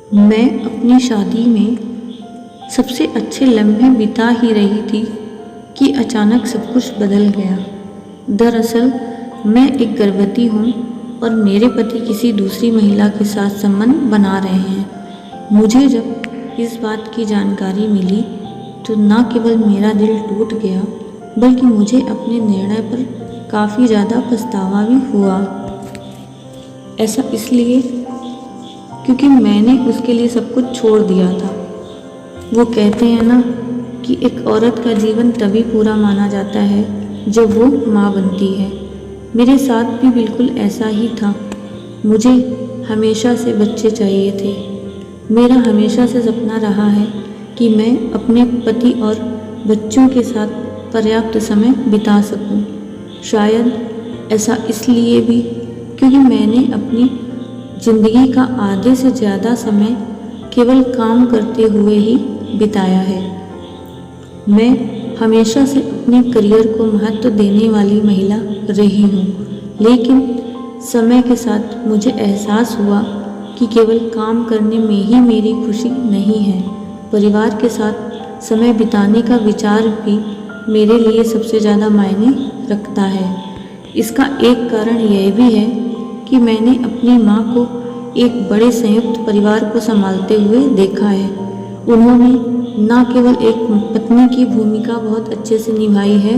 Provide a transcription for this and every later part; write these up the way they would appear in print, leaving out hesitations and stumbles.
मैं अपनी शादी में सबसे अच्छे लम्हे बिता ही रही थी कि अचानक सब कुछ बदल गया। दरअसल मैं एक गर्भवती हूँ और मेरे पति किसी दूसरी महिला के साथ संबंध बना रहे हैं। मुझे जब इस बात की जानकारी मिली तो न केवल मेरा दिल टूट गया बल्कि मुझे अपने निर्णय पर काफ़ी ज़्यादा पछतावा भी हुआ। ऐसा इसलिए क्योंकि मैंने उसके लिए सब कुछ छोड़ दिया था। वो कहते हैं ना कि एक औरत का जीवन तभी पूरा माना जाता है जब वो माँ बनती है। मेरे साथ भी बिल्कुल ऐसा ही था। मुझे हमेशा से बच्चे चाहिए थे। मेरा हमेशा से सपना रहा है कि मैं अपने पति और बच्चों के साथ पर्याप्त समय बिता सकूं। शायद ऐसा इसलिए भी क्योंकि मैंने अपनी ज़िंदगी का आधे से ज़्यादा समय केवल काम करते हुए ही बिताया है। मैं हमेशा से अपने करियर को महत्व देने वाली महिला रही हूँ, लेकिन समय के साथ मुझे एहसास हुआ कि केवल काम करने में ही मेरी खुशी नहीं है। परिवार के साथ समय बिताने का विचार भी मेरे लिए सबसे ज़्यादा मायने रखता है। इसका एक कारण यह भी है कि मैंने अपनी माँ को एक बड़े संयुक्त परिवार को संभालते हुए देखा है। उन्होंने न केवल एक पत्नी की भूमिका बहुत अच्छे से निभाई है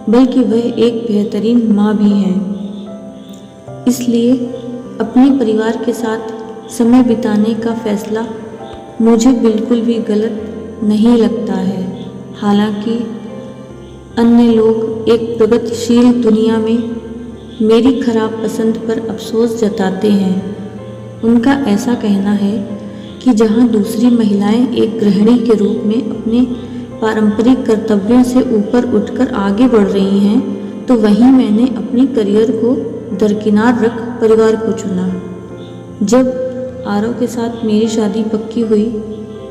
बल्कि वह एक बेहतरीन माँ भी हैं। इसलिए अपने परिवार के साथ समय बिताने का फैसला मुझे बिल्कुल भी गलत नहीं लगता है। हालांकि अन्य लोग एक प्रगतिशील दुनिया में मेरी खराब पसंद पर अफसोस जताते हैं। उनका ऐसा कहना है कि जहां दूसरी महिलाएं एक गृहिणी के रूप में अपने पारंपरिक कर्तव्यों से ऊपर उठकर आगे बढ़ रही हैं, तो वहीं मैंने अपने करियर को दरकिनार रख परिवार को चुना। जब आरव के साथ मेरी शादी पक्की हुई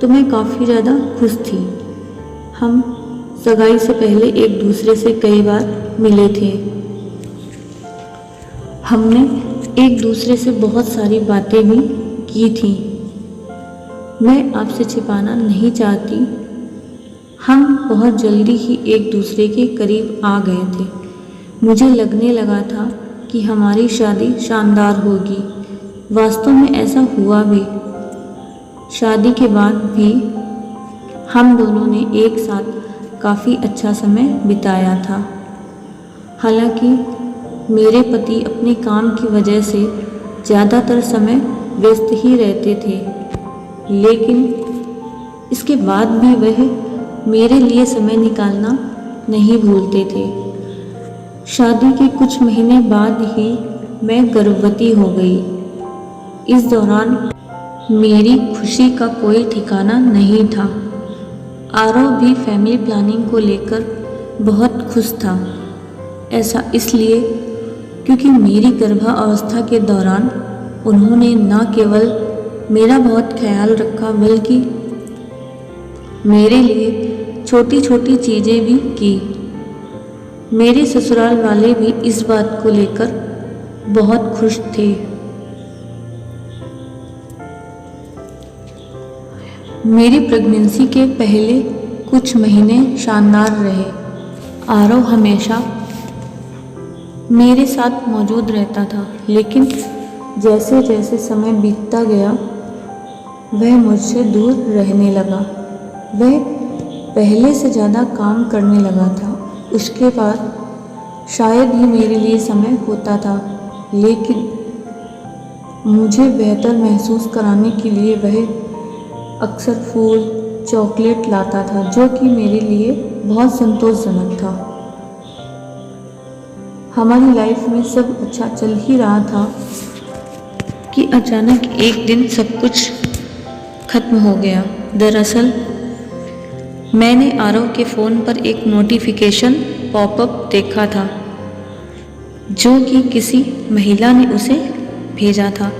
तो मैं काफ़ी ज़्यादा खुश थी। हम सगाई से पहले एक दूसरे से कई बार मिले थे। हमने एक दूसरे से बहुत सारी बातें भी की थी। मैं आपसे छिपाना नहीं चाहती, हम बहुत जल्दी ही एक दूसरे के करीब आ गए थे। मुझे लगने लगा था कि हमारी शादी शानदार होगी। वास्तव में ऐसा हुआ भी। शादी के बाद भी हम दोनों ने एक साथ काफ़ी अच्छा समय बिताया था। हालांकि मेरे पति अपने काम की वजह से ज़्यादातर समय व्यस्त ही रहते थे, लेकिन इसके बाद भी वह मेरे लिए समय निकालना नहीं भूलते थे। शादी के कुछ महीने बाद ही मैं गर्भवती हो गई। इस दौरान मेरी खुशी का कोई ठिकाना नहीं था। आरव भी फैमिली प्लानिंग को लेकर बहुत खुश था। ऐसा इसलिए क्योंकि मेरी गर्भावस्था के दौरान उन्होंने न केवल मेरा बहुत ख्याल रखा बल्कि मेरे लिए छोटी छोटी चीज़ें भी की। मेरे ससुराल वाले भी इस बात को लेकर बहुत खुश थे। मेरी प्रेगनेंसी के पहले कुछ महीने शानदार रहे। आरव हमेशा मेरे साथ मौजूद रहता था, लेकिन जैसे जैसे समय बीतता गया वह मुझसे दूर रहने लगा। वह पहले से ज़्यादा काम करने लगा था। उसके बाद शायद ही मेरे लिए समय होता था, लेकिन मुझे बेहतर महसूस कराने के लिए वह अक्सर फूल, चॉकलेट लाता था, जो कि मेरे लिए बहुत संतोषजनक था। हमारी लाइफ में सब अच्छा चल ही रहा था कि अचानक एक दिन सब कुछ खत्म हो गया। दरअसल मैंने आरव के फ़ोन पर एक नोटिफिकेशन पॉपअप देखा था जो कि किसी महिला ने उसे भेजा था।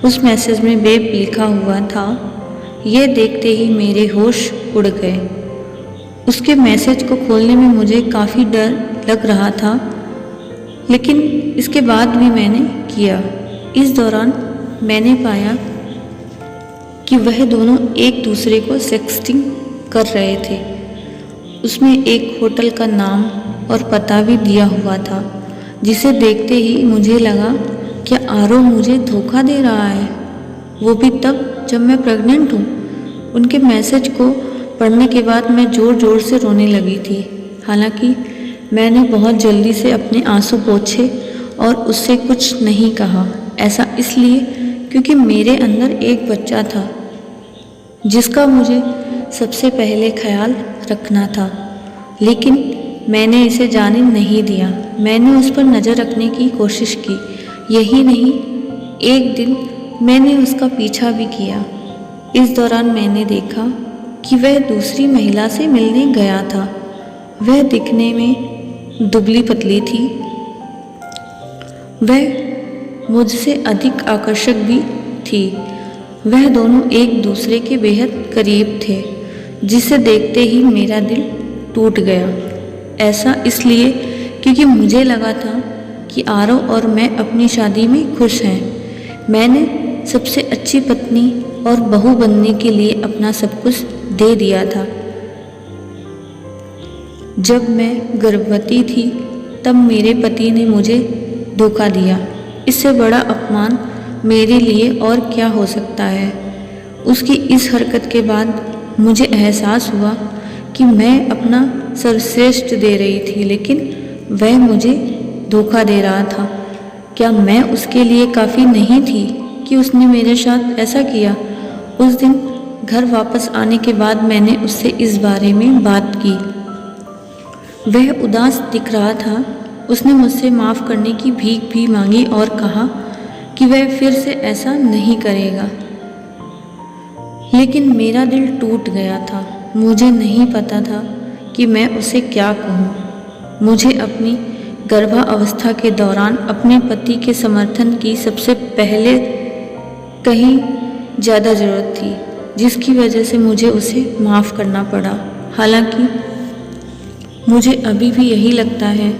उस मैसेज में बेब लिखा हुआ था। यह देखते ही मेरे होश उड़ गए। उसके मैसेज को खोलने में मुझे काफ़ी डर लग रहा था, लेकिन इसके बाद भी मैंने किया। इस दौरान मैंने पाया कि वह दोनों एक दूसरे को सेक्सटिंग कर रहे थे। उसमें एक होटल का नाम और पता भी दिया हुआ था, जिसे देखते ही मुझे लगा क्या आरव मुझे धोखा दे रहा है, वो भी तब जब मैं प्रेग्नेंट हूँ। उनके मैसेज को पढ़ने के बाद मैं ज़ोर ज़ोर से रोने लगी थी। हालांकि मैंने बहुत जल्दी से अपने आंसू पोंछे और उससे कुछ नहीं कहा। ऐसा इसलिए क्योंकि मेरे अंदर एक बच्चा था जिसका मुझे सबसे पहले ख्याल रखना था, लेकिन मैंने इसे जाने नहीं दिया। मैंने उस पर नज़र रखने की कोशिश की। यही नहीं, एक दिन मैंने उसका पीछा भी किया। इस दौरान मैंने देखा कि वह दूसरी महिला से मिलने गया था। वह दिखने में दुबली पतली थी। वह मुझसे अधिक आकर्षक भी थी। वह दोनों एक दूसरे के बेहद करीब थे, जिसे देखते ही मेरा दिल टूट गया। ऐसा इसलिए क्योंकि मुझे लगा था कि आरव और मैं अपनी शादी में खुश हैं। मैंने सबसे अच्छी पत्नी और बहू बनने के लिए अपना सब कुछ दे दिया था। जब मैं गर्भवती थी तब मेरे पति ने मुझे धोखा दिया। इससे बड़ा अपमान मेरे लिए और क्या हो सकता है। उसकी इस हरकत के बाद मुझे एहसास हुआ कि मैं अपना सर्वश्रेष्ठ दे रही थी, लेकिन वह मुझे धोखा दे रहा था। क्या मैं उसके लिए काफ़ी नहीं थी कि उसने मेरे साथ ऐसा किया? उस दिन घर वापस आने के बाद मैंने उससे इस बारे में बात की। वह उदास दिख रहा था। उसने मुझसे माफ़ करने की भीख भी मांगी और कहा कि वह फिर से ऐसा नहीं करेगा। लेकिन मेरा दिल टूट गया था। मुझे नहीं पता था कि मैं उसे क्या कहूँ। मुझे अपनी गर्भावस्था के दौरान अपने पति के समर्थन की सबसे पहले कहीं ज़्यादा ज़रूरत थी, जिसकी वजह से मुझे उसे माफ़ करना पड़ा। हालांकि मुझे अभी भी यही लगता है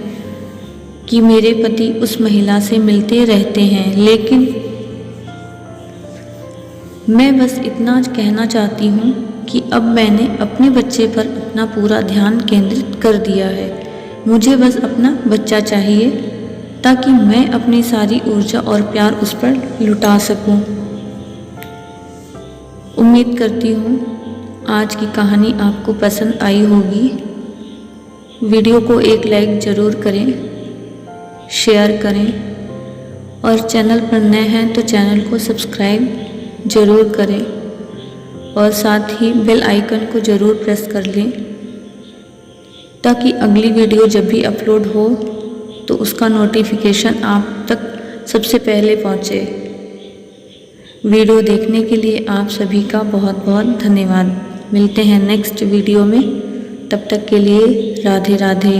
कि मेरे पति उस महिला से मिलते रहते हैं, लेकिन मैं बस इतना कहना चाहती हूँ कि अब मैंने अपने बच्चे पर अपना पूरा ध्यान केंद्रित कर दिया है। मुझे बस अपना बच्चा चाहिए ताकि मैं अपनी सारी ऊर्जा और प्यार उस पर लुटा सकूं। उम्मीद करती हूँ आज की कहानी आपको पसंद आई होगी। वीडियो को एक लाइक ज़रूर करें, शेयर करें और चैनल पर नए हैं तो चैनल को सब्सक्राइब ज़रूर करें और साथ ही बेल आइकन को ज़रूर प्रेस कर लें ताकि अगली वीडियो जब भी अपलोड हो तो उसका नोटिफिकेशन आप तक सबसे पहले पहुंचे। वीडियो देखने के लिए आप सभी का बहुत बहुत धन्यवाद। मिलते हैं नेक्स्ट वीडियो में, तब तक के लिए राधे राधे।